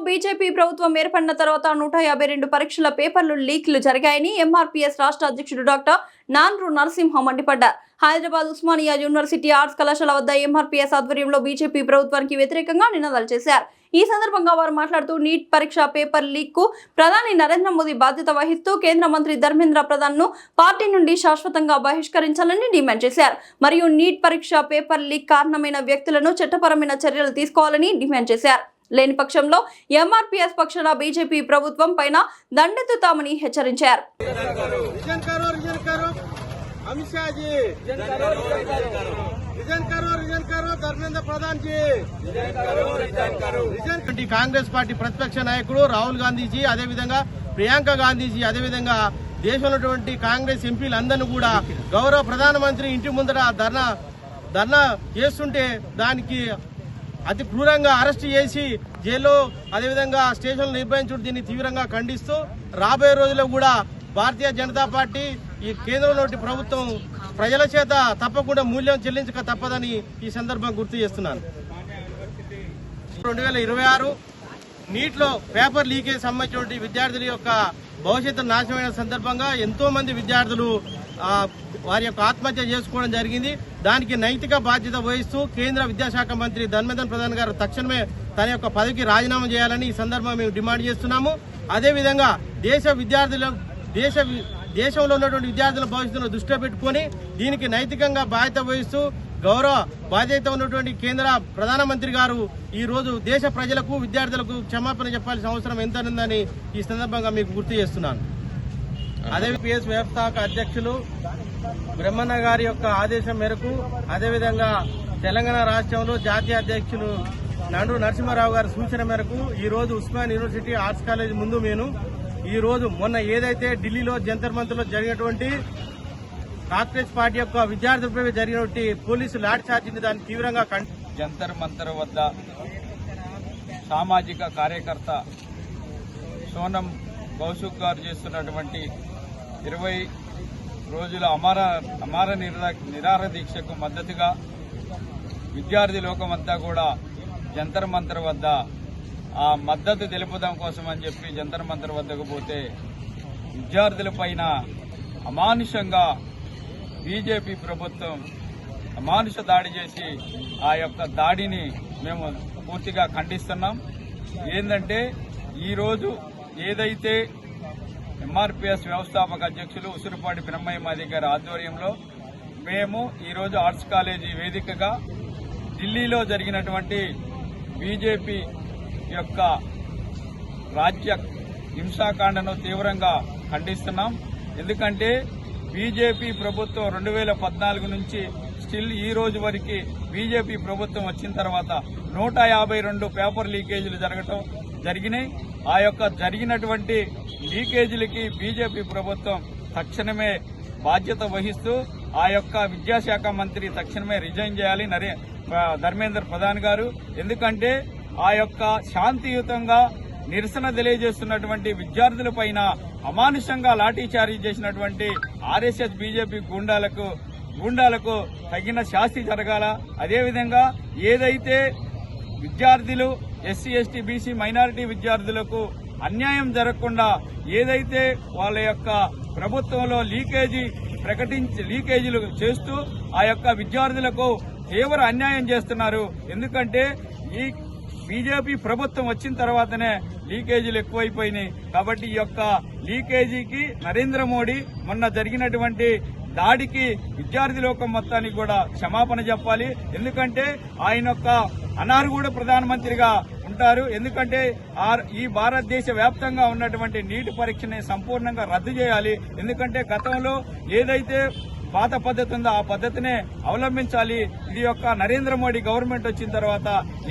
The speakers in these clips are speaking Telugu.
బీజేపీ ప్రభుత్వం ఏర్పడిన తర్వాత 152 పరీక్షల పేపర్లు లీక్లు జరిగాయని ఎంఆర్పీఎస్ రాష్ట్ర అధ్యక్షుడు డాక్టర్ నాన్రు నరసింహ మండిపడ్డారు. హైదరాబాద్ ఉస్మానియా యూనివర్సిటీ ఆర్ట్స్ కళాశాల వద్ద ఎంఆర్పీఎస్ ఆధ్వర్యంలో బీజేపీ ప్రభుత్వానికి వ్యతిరేకంగా నినాదాలు చేశారు. ఈ సందర్భంగా వారు మాట్లాడుతూ నీట్ పరీక్ష పేపర్ లీక్ కు ప్రధాని నరేంద్ర మోదీ బాధ్యత వహిస్తూ కేంద్ర మంత్రి ధర్మేంద్ర ప్రధాన్ ను పార్టీ నుండి శాశ్వతంగా బహిష్కరించాలని డిమాండ్ చేశారు. మరియు నీట్ పరీక్ష పేపర్ లీక్ కారణమైన వ్యక్తులను చట్టపరమైన చర్యలు తీసుకోవాలని డిమాండ్ చేశారు. లేని పక్షంలో ఎంఆర్పీఎస్ పక్షాన బీజేపీ ప్రభుత్వం పైన దండెత్తుతామని హెచ్చరించారు. కాంగ్రెస్ పార్టీ ప్రతిపక్ష నాయకుడు రాహుల్ గాంధీజీ, అదేవిధంగా ప్రియాంక గాంధీజీ, అదేవిధంగా దేశంలో కాంగ్రెస్ ఎంపీలందరినీ కూడా గౌరవ ప్రధానమంత్రి ఇంటి ముందర ధర్నా చేస్తుంటే దానికి అతి క్రూరంగా అరెస్ట్ చేసి జైల్లో అదేవిధంగా స్టేషన్లు నిర్వహించడం దీన్ని తీవ్రంగా ఖండిస్తూ రాబోయే రోజుల్లో కూడా భారతీయ జనతా పార్టీ ఈ కేంద్రంలోని ప్రభుత్వం ప్రజల చేత తప్పకుండా మూల్యం చెల్లించక తప్పదని ఈ సందర్భంగా గుర్తు చేస్తున్నాను. 2026 నీట్లో పేపర్ లీకేజ్ సంబంధించిన విద్యార్థుల యొక్క భవిష్యత్తు నాశనమైన సందర్భంగా ఎంతో మంది విద్యార్థులు వారి యొక్క ఆత్మహత్య చేసుకోవడం జరిగింది. దానికి నైతిక బాధ్యత వహిస్తూ కేంద్ర విద్యాశాఖ మంత్రి ధర్మేంద్ర ప్రధాన్ గారు తక్షణమే తన యొక్క పదవికి రాజీనామా చేయాలని ఈ సందర్భంగా మేము డిమాండ్ చేస్తున్నాము. అదేవిధంగా దేశంలో ఉన్నటువంటి విద్యార్థుల భవిష్యత్తును దృష్టిలో పెట్టుకుని దీనికి నైతికంగా బాధ్యత వహిస్తూ గౌరవ బాధ్యత ఉన్నటువంటి కేంద్ర ప్రధానమంత్రి గారు ఈ రోజు దేశ ప్రజలకు విద్యార్థులకు క్షమాపణ చెప్పాల్సిన అవసరం ఎంత ఉందని ఈ సందర్భంగా మీకు గుర్తు చేస్తున్నాను. అదే పిఎస్ వ్యవస్థాపక అధ్యక్షులు బ్రహ్మన్న గారి యొక్క ఆదేశం మేరకు, అదేవిధంగా తెలంగాణ రాష్ట్రంలో జాతీయ అధ్యక్షులు నాండ్రు నరసింహారావు గారి సూచన మేరకు ఈ రోజు ఉస్మానియా యూనివర్సిటీ ఆర్ట్స్ కాలేజ్ ముందు ఈ రోజు మొన్న ఏదైతే ఢిల్లీలో జంతర్ మంతర్లో జరిగినటువంటి కాంగ్రెస్ పార్టీ యొక్క విద్యార్థులపై జరిగినటువంటి పోలీసు లాఠీ చార్జీని దాన్ని తీవ్రంగా జంతర్ మంతర్ వద్ద సామాజిక కార్యకర్త సోనం కౌశిక్ గారు చేస్తున్నటువంటి 20 రోజుల అమర నిరాహార దీక్షకు మద్దతుగా విద్యార్థి లోకమంతా కూడా జంతర్ మంతర్ వద్ద ఆ మద్దతు తెలుపుదాం కోసం అని చెప్పి జంతర్ మంతర్ వద్దకు పోతే విద్యార్థుల పైన అమానుషంగా బీజేపీ ప్రభుత్వం అమానుష దాడి చేసి ఆ యొక్క దాడిని మేము పూర్తిగా ఖండిస్తున్నాం. ఏంటంటే ఈరోజు ఏదైతే ఎంఆర్పీఎస్ వ్యవస్థాపక అధ్యక్షులు ఉసురుపాటి బ్రహ్మయ్య మాది గారి ఆధ్వర్యంలో మేము ఈరోజు ఆర్ట్స్ కాలేజీ వేదికగా ఢిల్లీలో జరిగినటువంటి బీజేపీ యొక్క రాజ్య హింసాకాండను తీవ్రంగా ఖండిస్తున్నాం. ఎందుకంటే బీజేపీ ప్రభుత్వం 2014 నుంచి స్టిల్ ఈ రోజు వరకు బీజేపీ ప్రభుత్వం వచ్చిన తర్వాత 152 పేపర్ లీకేజీలు జరిగినాయి. ఆ యొక్క జరిగినటువంటి లీకేజీలకి బీజేపీ ప్రభుత్వం తక్షణమే బాధ్యత వహిస్తూ ఆ యొక్క విద్యాశాఖ మంత్రి తక్షణమే రిజైన్ చేయాలి ధర్మేంద్ర ప్రధాన్ గారు. ఎందుకంటే ఆ యొక్క శాంతియుతంగా నిరసన తెలియజేస్తున్నటువంటి విద్యార్థుల పైన అమానుషంగా లాఠీచార్జీ చేసినటువంటి ఆర్ఎస్ఎస్ బీజేపీ గూండాలకు తగిన శాస్తి జరగాల. అదేవిధంగా ఏదైతే విద్యార్థులు ఎస్సీ ఎస్టీ బీసీ మైనారిటీ విద్యార్థులకు అన్యాయం జరగకుండా ఏదైతే వాళ్ళ యొక్క ప్రభుత్వంలో లీకేజీలు చేస్తూ ఆ యొక్క విద్యార్థులకు తీవ్ర అన్యాయం చేస్తున్నారు. ఎందుకంటే ఈ బీజేపీ ప్రభుత్వం వచ్చిన తర్వాతనే లీకేజీలు ఎక్కువైపోయినాయి. కాబట్టి ఈ యొక్క లీకేజీకి నరేంద్ర మోడీ మొన్న జరిగినటువంటి దాడికి విద్యార్థి లోకం మొత్తానికి కూడా క్షమాపణ చెప్పాలి. ఎందుకంటే ఆయన యొక్క అనార్హుడ ప్రధానమంత్రిగా ఉంటారు. ఎందుకంటే ఈ భారతదేశ వ్యాప్తంగా ఉన్నటువంటి నీటి పరీక్షని సంపూర్ణంగా రద్దు చేయాలి. ఎందుకంటే గతంలో ఏదైతే పాత పద్ధతి ఉందో ఆ పద్ధతినే అవలంబించాలి. ఇది యొక్క నరేంద్ర మోడీ గవర్నమెంట్ వచ్చిన తర్వాత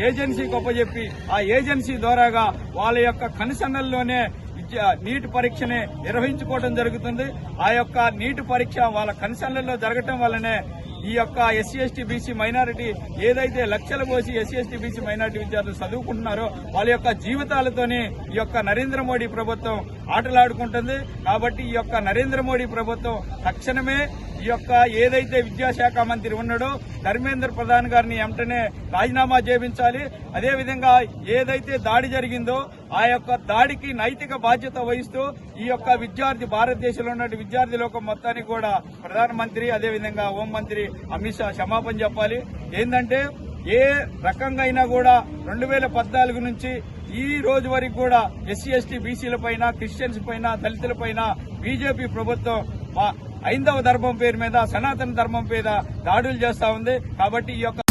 ఏజెన్సీకి అప్పచెప్పి ఆ ఏజెన్సీ ద్వారాగా వాళ్ళ యొక్క కనుసన్నల్లోనే నీటి పరీక్షని నిర్వహించుకోవడం జరుగుతుంది. ఆ యొక్క నీటి పరీక్ష వాళ్ళ కన్సర్న్లలో జరగటం వల్లనే ఈ యొక్క ఎస్సీ ఎస్టీ బీసీ మైనారిటీ ఏదైతే లక్షల పోసి ఎస్సీ ఎస్టీ బీసీ మైనారిటీ విద్యార్థులు చదువుకుంటున్నారో వాళ్ళ యొక్క జీవితాలతోనే ఈ యొక్క నరేంద్ర మోడీ ప్రభుత్వం ఆటలాడుకుంటుంది. కాబట్టి ఈ యొక్క నరేంద్ర మోడీ ప్రభుత్వం తక్షణమే ఈ యొక్క ఏదైతే విద్యాశాఖ మంత్రి ఉన్నాడో ధర్మేంద్ర ప్రధాన్ గారిని వెంటనే రాజీనామా చేయించాలి. అదేవిధంగా ఏదైతే దాడి జరిగిందో ఆ యొక్క దాడికి నైతిక బాధ్యత వహిస్తూ ఈ యొక్క విద్యార్థి భారతదేశంలో ఉన్న విద్యార్థి లోకం మొత్తానికి కూడా ప్రధానమంత్రి అదేవిధంగా హోంమంత్రి అమిత్ షా క్షమాపణ చెప్పాలి. ఏంటంటే ఏ రకంగా అయినా కూడా 2014 నుంచి ఈ రోజు వరకు కూడా ఎస్సీ ఎస్టీ బీసీల పైన, క్రిస్టియన్స్ పైన, దళితుల పైన బీజేపీ ప్రభుత్వం హైందవ ధర్మం పేరు మీద, సనాతన ధర్మం మీద దాడులు చేస్తా ఉంది. కాబట్టి ఈ యొక్క